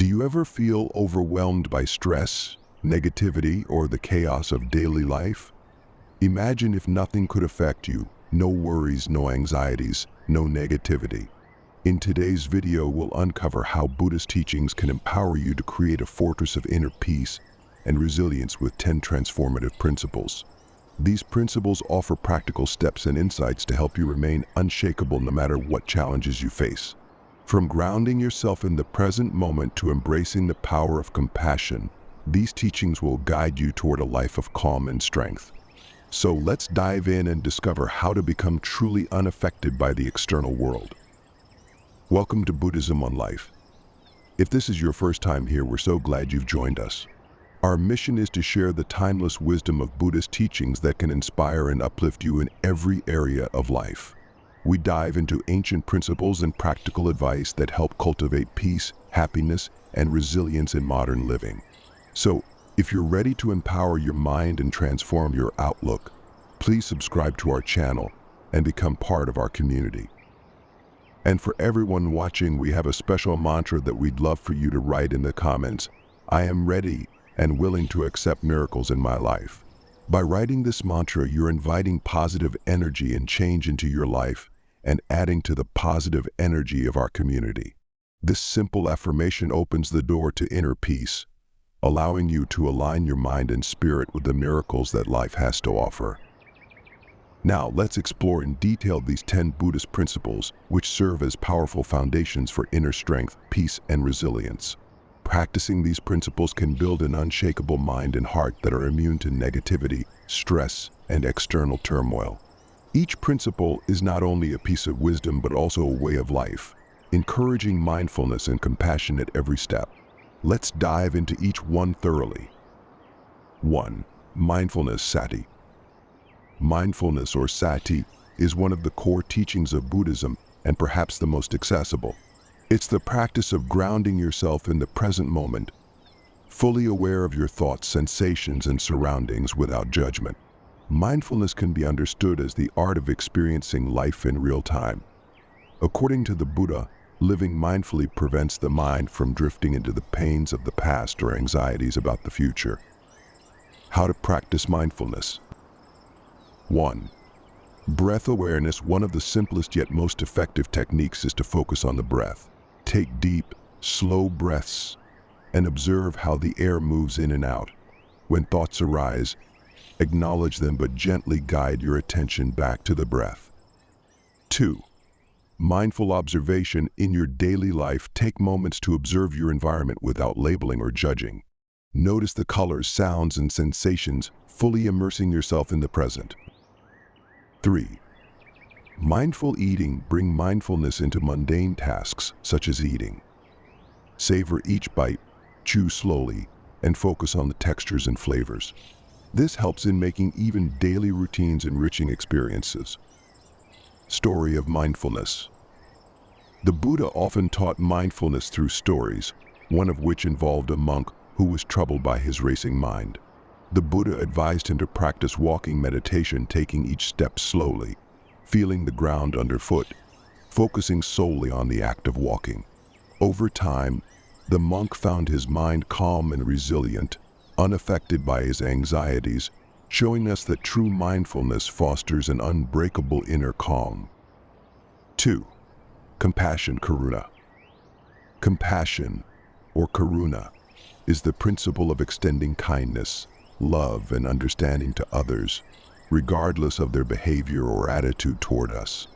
Do you ever feel overwhelmed by stress, negativity, or the chaos of daily life? Imagine if nothing could affect you. No worries, no anxieties, no negativity. In today's video, we'll uncover how Buddhist teachings can empower you to create a fortress of inner peace and resilience with 10 transformative principles. These principles offer practical steps and insights to help you remain unshakable no matter what challenges you face. From grounding yourself in the present moment to embracing the power of compassion, these teachings will guide you toward a life of calm and strength. So let's dive in and discover how to become truly unaffected by the external world. Welcome to Buddhism on Life. If this is your first time here, we're so glad you've joined us. Our mission is to share the timeless wisdom of Buddhist teachings that can inspire and uplift you in every area of life. We dive into ancient principles and practical advice that help cultivate peace, happiness, and resilience in modern living. So, if you're ready to empower your mind and transform your outlook, please subscribe to our channel and become part of our community. And for everyone watching, we have a special mantra that we'd love for you to write in the comments. I am ready and willing to accept miracles in my life. By writing this mantra, you're inviting positive energy and change into your life and adding to the positive energy of our community. This simple affirmation opens the door to inner peace, allowing you to align your mind and spirit with the miracles that life has to offer. Now, let's explore in detail these 10 Buddhist principles, which serve as powerful foundations for inner strength, peace, and resilience. Practicing these principles can build an unshakable mind and heart that are immune to negativity, stress, and external turmoil. Each principle is not only a piece of wisdom but also a way of life, encouraging mindfulness and compassion at every step. Let's dive into each one thoroughly. 1. Mindfulness Sati. Mindfulness, or Sati, is one of the core teachings of Buddhism and perhaps the most accessible. It's the practice of grounding yourself in the present moment, fully aware of your thoughts, sensations, and surroundings without judgment. Mindfulness can be understood as the art of experiencing life in real time. According to the Buddha, living mindfully prevents the mind from drifting into the pains of the past or anxieties about the future. How to practice mindfulness. 1. Breath awareness. One of the simplest yet most effective techniques is to focus on the breath. Take deep, slow breaths and observe how the air moves in and out. When thoughts arise, acknowledge them but gently guide your attention back to the breath. 2. Mindful observation. In your daily life, take moments to observe your environment without labeling or judging. Notice the colors, sounds, and sensations, fully immersing yourself in the present. 3. Mindful eating. Bring mindfulness into mundane tasks such as eating. Savor each bite, chew slowly, and focus on the textures and flavors. This helps in making even daily routines enriching experiences. Story of mindfulness. The Buddha often taught mindfulness through stories, one of which involved a monk who was troubled by his racing mind. The Buddha advised him to practice walking meditation, taking each step slowly, feeling the ground underfoot, focusing solely on the act of walking. Over time, the monk found his mind calm and resilient, unaffected by his anxieties, showing us that true mindfulness fosters an unbreakable inner calm. 2. Compassion Karuna. Compassion, or Karuna, is the principle of extending kindness, love, and understanding to others, regardless of their behavior or attitude toward us.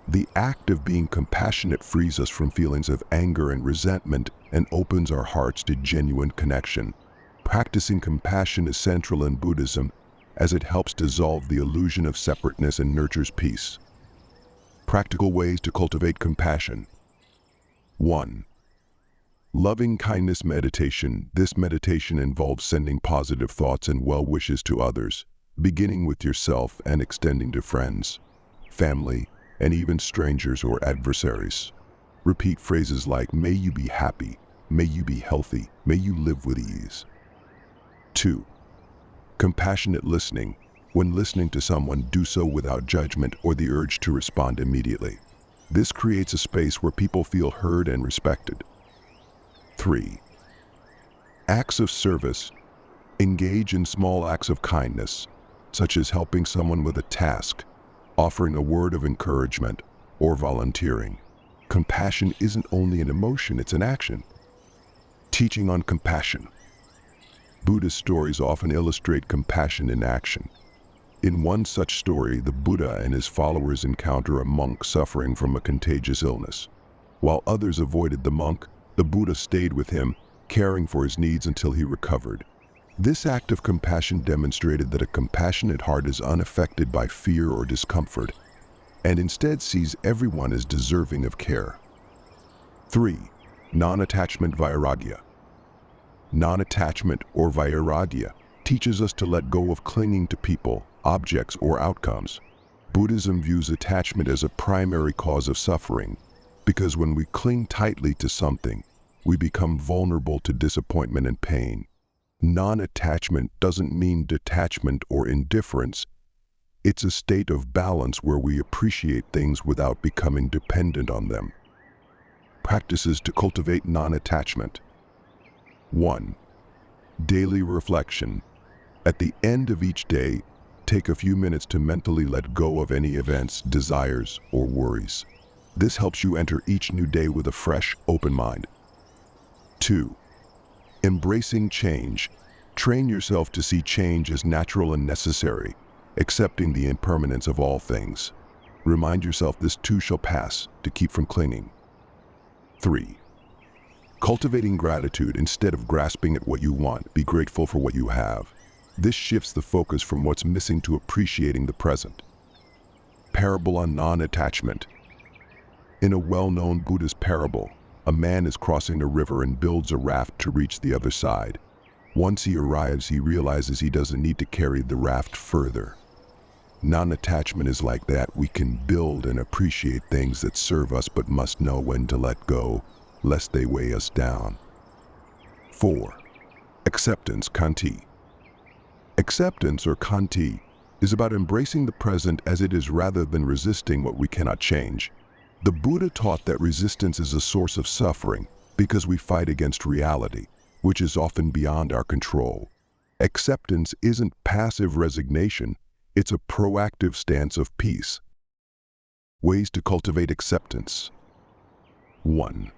The act of being compassionate frees us from feelings of anger and resentment and opens our hearts to genuine connection. Practicing compassion is central in Buddhism as it helps dissolve the illusion of separateness and nurtures peace. Practical ways to cultivate compassion. 1. Loving kindness meditation. This meditation involves sending positive thoughts and well wishes to others, beginning with yourself and extending to friends, family, and even strangers or adversaries. Repeat phrases like, "May you be happy," "May you be healthy," "May you live with ease." 2. Compassionate listening. When listening to someone, do so without judgment or the urge to respond immediately. This creates a space where people feel heard and respected. 3. Acts of service. Engage in small acts of kindness, such as helping someone with a task, offering a word of encouragement, or volunteering. Compassion isn't only an emotion, it's an action. Teaching on compassion. Buddhist stories often illustrate compassion in action. In one such story, the Buddha and his followers encounter a monk suffering from a contagious illness. While others avoided the monk, the Buddha stayed with him, caring for his needs until he recovered. This act of compassion demonstrated that a compassionate heart is unaffected by fear or discomfort, and instead sees everyone as deserving of care. 3. Non-attachment Vairagya. Non-attachment, or Vairagya, teaches us to let go of clinging to people, objects, or outcomes. Buddhism views attachment as a primary cause of suffering, because when we cling tightly to something, we become vulnerable to disappointment and pain. Non-attachment doesn't mean detachment or indifference. It's a state of balance where we appreciate things without becoming dependent on them. Practices to cultivate non-attachment. 1. Daily reflection. At the end of each day, take a few minutes to mentally let go of any events, desires, or worries. This helps you enter each new day with a fresh, open mind. 2. Embracing change. Train yourself to see change as natural and necessary, accepting the impermanence of all things. Remind yourself this too shall pass, to keep from clinging. 3. Cultivating gratitude. Instead of grasping at what you want, be grateful for what you have. This shifts the focus from what's missing to appreciating the present. Parable on non-attachment. In a well-known Buddhist parable, a man is crossing a river and builds a raft to reach the other side. Once he arrives, he realizes he doesn't need to carry the raft further. Non-attachment is like that. We can build and appreciate things that serve us but must know when to let go, lest they weigh us down. 4. Acceptance, Khanti. Acceptance, or Khanti, is about embracing the present as it is rather than resisting what we cannot change. The Buddha taught that resistance is a source of suffering because we fight against reality, which is often beyond our control. Acceptance isn't passive resignation, it's a proactive stance of peace. Ways to cultivate acceptance. 1.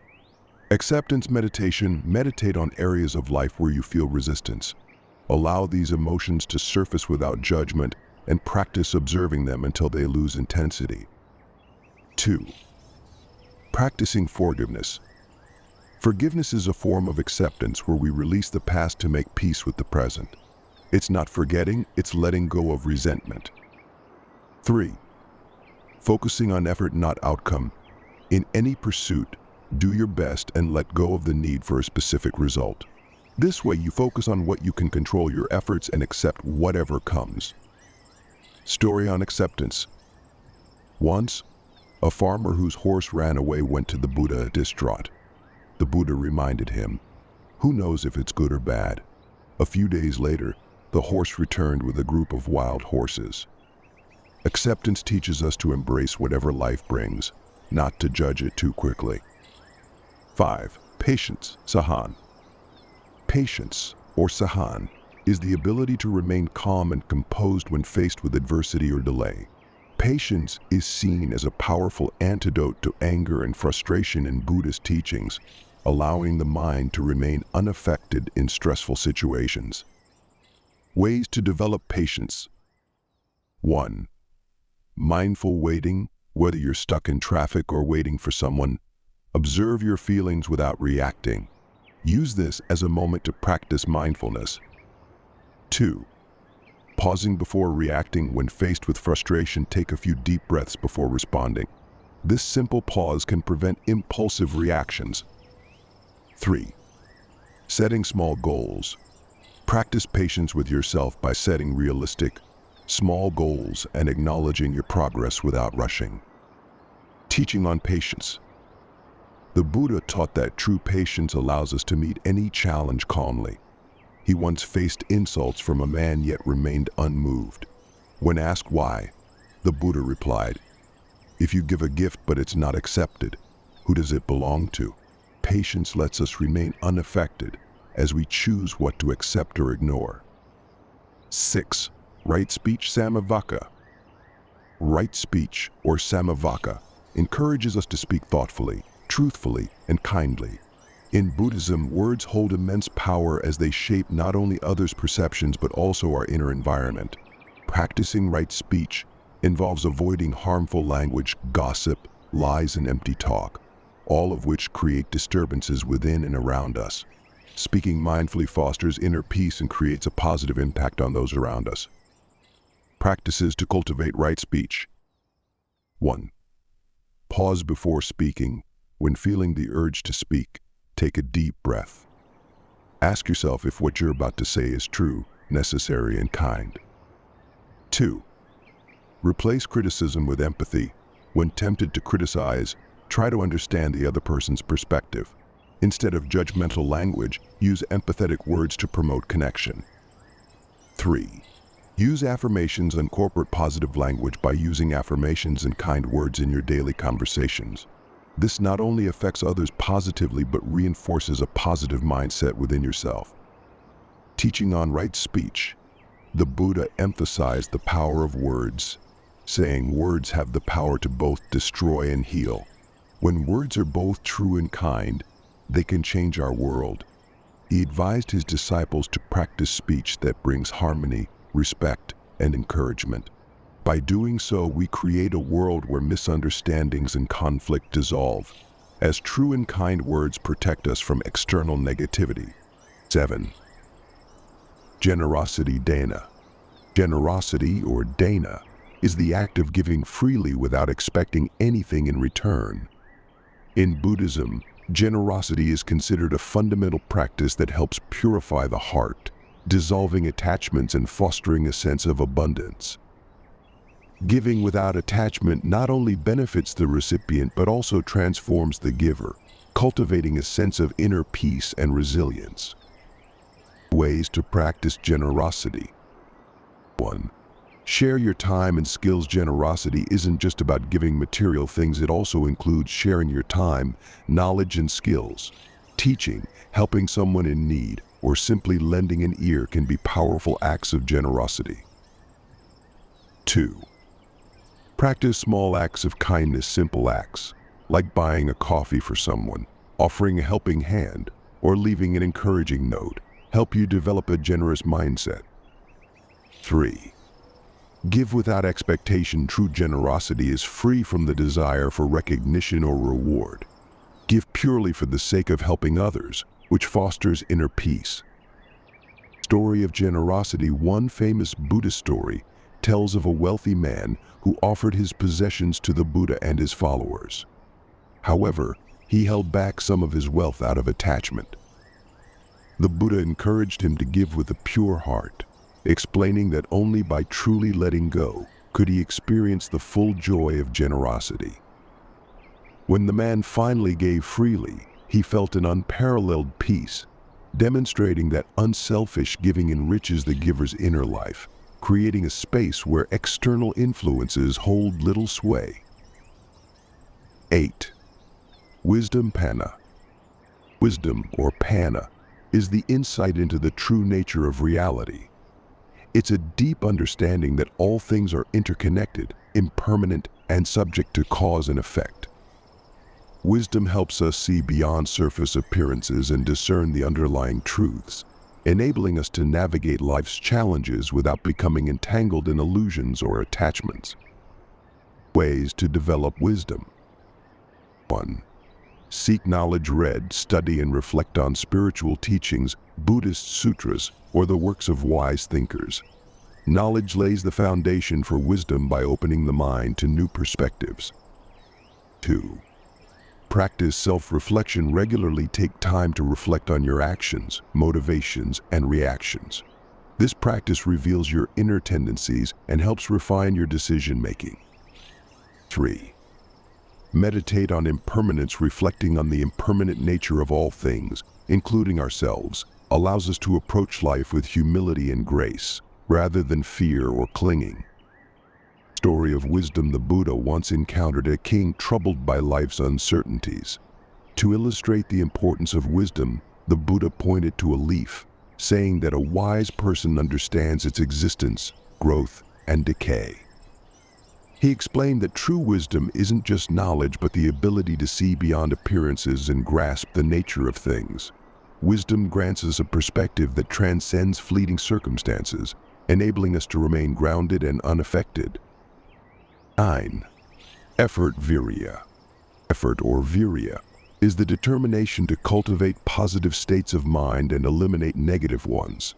Acceptance meditation. Meditate on areas of life where you feel resistance. Allow these emotions to surface without judgment and practice observing them until they lose intensity. 2. Practicing forgiveness. Forgiveness is a form of acceptance where we release the past to make peace with the present. It's not forgetting, it's letting go of resentment. 3. Focusing on effort, not outcome. In any pursuit, do your best and let go of the need for a specific result. This way you focus on what you can control, your efforts, and accept whatever comes. Story on acceptance. Once, a farmer whose horse ran away went to the Buddha distraught. The Buddha reminded him, "Who knows if it's good or bad?" A few days later, the horse returned with a group of wild horses. Acceptance teaches us to embrace whatever life brings, not to judge it too quickly. 5. Patience, Sahan. Patience, or Sahan, is the ability to remain calm and composed when faced with adversity or delay. Patience is seen as a powerful antidote to anger and frustration in Buddhist teachings, allowing the mind to remain unaffected in stressful situations. Ways to develop patience. 1. Mindful waiting. Whether you're stuck in traffic or waiting for someone, observe your feelings without reacting. Use this as a moment to practice mindfulness. 2. Pausing before reacting. When faced with frustration, take a few deep breaths before responding. This simple pause can prevent impulsive reactions. 3. Setting small goals. Practice patience with yourself by setting realistic, small goals and acknowledging your progress without rushing. Teaching on patience. The Buddha taught that true patience allows us to meet any challenge calmly. He once faced insults from a man yet remained unmoved. When asked why, the Buddha replied, "If you give a gift but it's not accepted, who does it belong to?" Patience lets us remain unaffected, as we choose what to accept or ignore. 6. Right speech Samma Vaca. Right speech, or Samma Vaca, encourages us to speak thoughtfully, truthfully, and kindly. In Buddhism, words hold immense power as they shape not only others' perceptions but also our inner environment. Practicing right speech involves avoiding harmful language, gossip, lies, and empty talk, all of which create disturbances within and around us. Speaking mindfully fosters inner peace and creates a positive impact on those around us. Practices to cultivate right speech. 1. Pause before speaking. When feeling the urge to speak, take a deep breath. Ask yourself if what you're about to say is true, necessary, and kind. 2. Replace criticism with empathy. When tempted to criticize, try to understand the other person's perspective. Instead of judgmental language, use empathetic words to promote connection. 3. Use affirmations and incorporate positive language by using affirmations and kind words in your daily conversations. This not only affects others positively but reinforces a positive mindset within yourself. Teaching on right speech. The Buddha emphasized the power of words, saying words have the power to both destroy and heal. When words are both true and kind, they can change our world. He advised his disciples to practice speech that brings harmony, respect, and encouragement. By doing so, we create a world where misunderstandings and conflict dissolve, as true and kind words protect us from external negativity. 7. Generosity Dana. Generosity, or dana, is the act of giving freely without expecting anything in return. In Buddhism, generosity is considered a fundamental practice that helps purify the heart, dissolving attachments and fostering a sense of abundance. Giving without attachment not only benefits the recipient but also transforms the giver, cultivating a sense of inner peace and resilience. Ways to practice generosity. 1. Share your time and skills. Generosity isn't just about giving material things, it also includes sharing your time, knowledge, and skills. Teaching, helping someone in need, or simply lending an ear can be powerful acts of generosity. 2. Practice small acts of kindness. Simple acts, like buying a coffee for someone, offering a helping hand, or leaving an encouraging note, help you develop a generous mindset. 3. Give without expectation. True generosity is free from the desire for recognition or reward. Give purely for the sake of helping others, which fosters inner peace. Story of generosity. One famous Buddhist story tells of a wealthy man who offered his possessions to the Buddha and his followers. However, he held back some of his wealth out of attachment. The Buddha encouraged him to give with a pure heart, explaining that only by truly letting go could he experience the full joy of generosity. When the man finally gave freely, he felt an unparalleled peace, demonstrating that unselfish giving enriches the giver's inner life, creating a space where external influences hold little sway. 8. Wisdom Panna. Wisdom, or Panna, is the insight into the true nature of reality. It's a deep understanding that all things are interconnected, impermanent, and subject to cause and effect. Wisdom helps us see beyond surface appearances and discern the underlying truths, enabling us to navigate life's challenges without becoming entangled in illusions or attachments. Ways to develop wisdom. 1. Seek knowledge. Read, study, and reflect on spiritual teachings, Buddhist sutras, or the works of wise thinkers. Knowledge lays the foundation for wisdom by opening the mind to new perspectives. 2. Practice self-reflection. Regularly take time to reflect on your actions, motivations, and reactions. This practice reveals your inner tendencies and helps refine your decision-making. 3. Meditate on impermanence. Reflecting on the impermanent nature of all things, including ourselves, allows us to approach life with humility and grace, rather than fear or clinging. Story of wisdom. The Buddha once encountered a king troubled by life's uncertainties. To illustrate the importance of wisdom, The Buddha pointed to a leaf, saying that a wise person understands its existence, growth, and decay. He explained that true wisdom isn't just knowledge but the ability to see beyond appearances and grasp the nature of things. Wisdom grants us a perspective that transcends fleeting circumstances, enabling us to remain grounded and unaffected. 9. Effort Viriya. Effort, or Viriya, is the determination to cultivate positive states of mind and eliminate negative ones.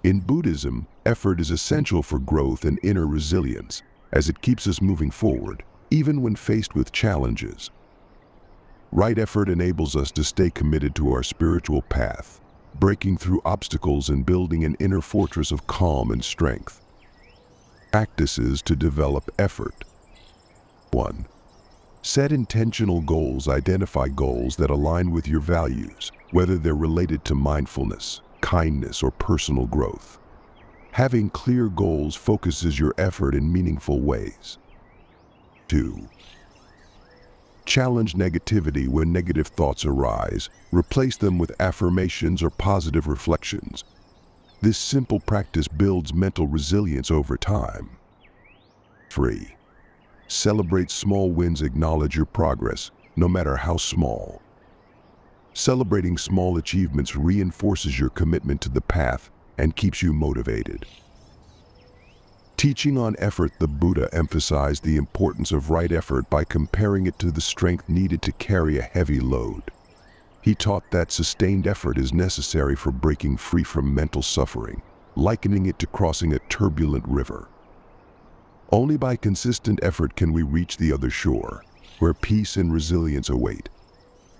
In Buddhism, effort is essential for growth and inner resilience, as it keeps us moving forward, even when faced with challenges. Right effort enables us to stay committed to our spiritual path, breaking through obstacles and building an inner fortress of calm and strength. Practices to develop effort. 1. Set intentional goals. Identify goals that align with your values, whether they're related to mindfulness, kindness, or personal growth. Having clear goals focuses your effort in meaningful ways. 2. Challenge negativity. When negative thoughts arise, replace them with affirmations or positive reflections. This simple practice builds mental resilience over time. 3. Celebrate small wins. Acknowledge your progress, no matter how small. Celebrating small achievements reinforces your commitment to the path and keeps you motivated. Teaching on effort, the Buddha emphasized the importance of right effort by comparing it to the strength needed to carry a heavy load. He taught that sustained effort is necessary for breaking free from mental suffering, likening it to crossing a turbulent river. Only by consistent effort can we reach the other shore, where peace and resilience await.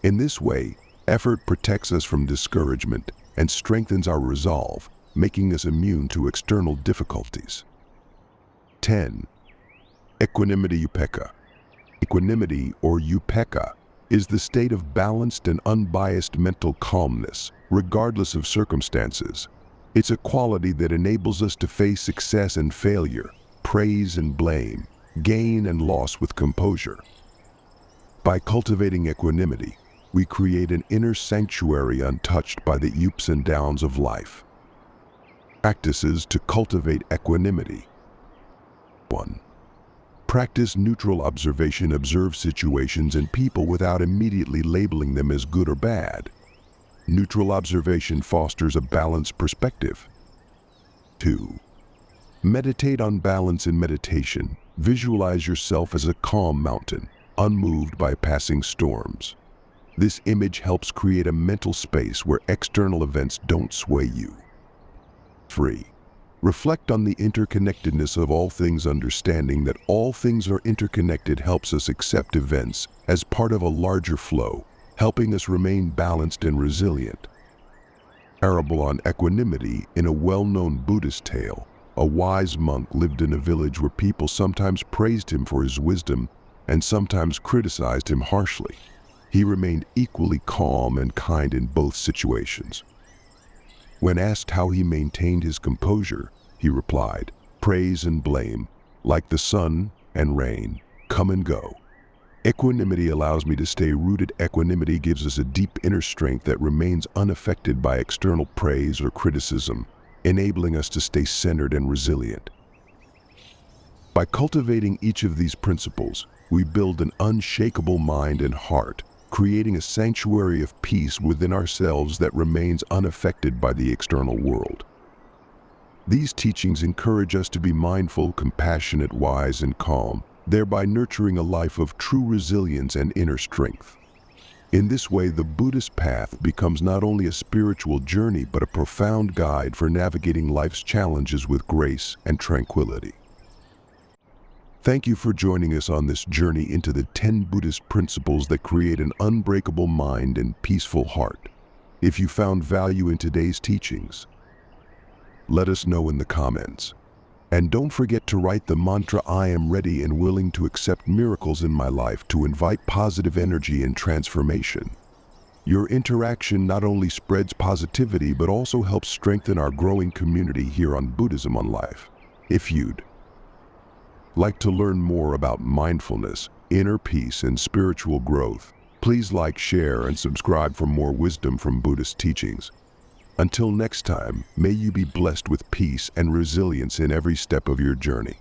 In this way, effort protects us from discouragement and strengthens our resolve, making us immune to external difficulties. 10. Equanimity Upekkha. Equanimity, or Upekkha, is the state of balanced and unbiased mental calmness, regardless of circumstances. It's a quality that enables us to face success and failure, praise and blame, gain and loss with composure. By cultivating equanimity, we create an inner sanctuary untouched by the ups and downs of life. Practices to cultivate equanimity. 1. Practice neutral observation. Observe situations and people without immediately labeling them as good or bad. Neutral observation fosters a balanced perspective. 2. Meditate on balance. In meditation, visualize yourself as a calm mountain, unmoved by passing storms. This image helps create a mental space where external events don't sway you. 3. Reflect on the interconnectedness of all things. Understanding that all things are interconnected helps us accept events as part of a larger flow, helping us remain balanced and resilient. Parable on equanimity. In a well-known Buddhist tale, a wise monk lived in a village where people sometimes praised him for his wisdom and sometimes criticized him harshly. He remained equally calm and kind in both situations. When asked how he maintained his composure, he replied, "Praise and blame, like the sun and rain, come and go. Equanimity allows me to stay rooted." Equanimity gives us a deep inner strength that remains unaffected by external praise or criticism, enabling us to stay centered and resilient. By cultivating each of these principles, we build an unshakable mind and heart, creating a sanctuary of peace within ourselves that remains unaffected by the external world. These teachings encourage us to be mindful, compassionate, wise, and calm, thereby nurturing a life of true resilience and inner strength. In this way, the Buddhist path becomes not only a spiritual journey but a profound guide for navigating life's challenges with grace and tranquility. Thank you for joining us on this journey into the 10 Buddhist principles that create an unbreakable mind and peaceful heart. If you found value in today's teachings, let us know in the comments. And don't forget to write the mantra, "I am ready and willing to accept miracles in my life," to invite positive energy and transformation. Your interaction not only spreads positivity but also helps strengthen our growing community here on Buddhism on Life. If you'd like to learn more about mindfulness, inner peace, and spiritual growth, Please like, share, and subscribe for more wisdom from Buddhist teachings. Until next time, may you be blessed with peace and resilience in every step of your journey.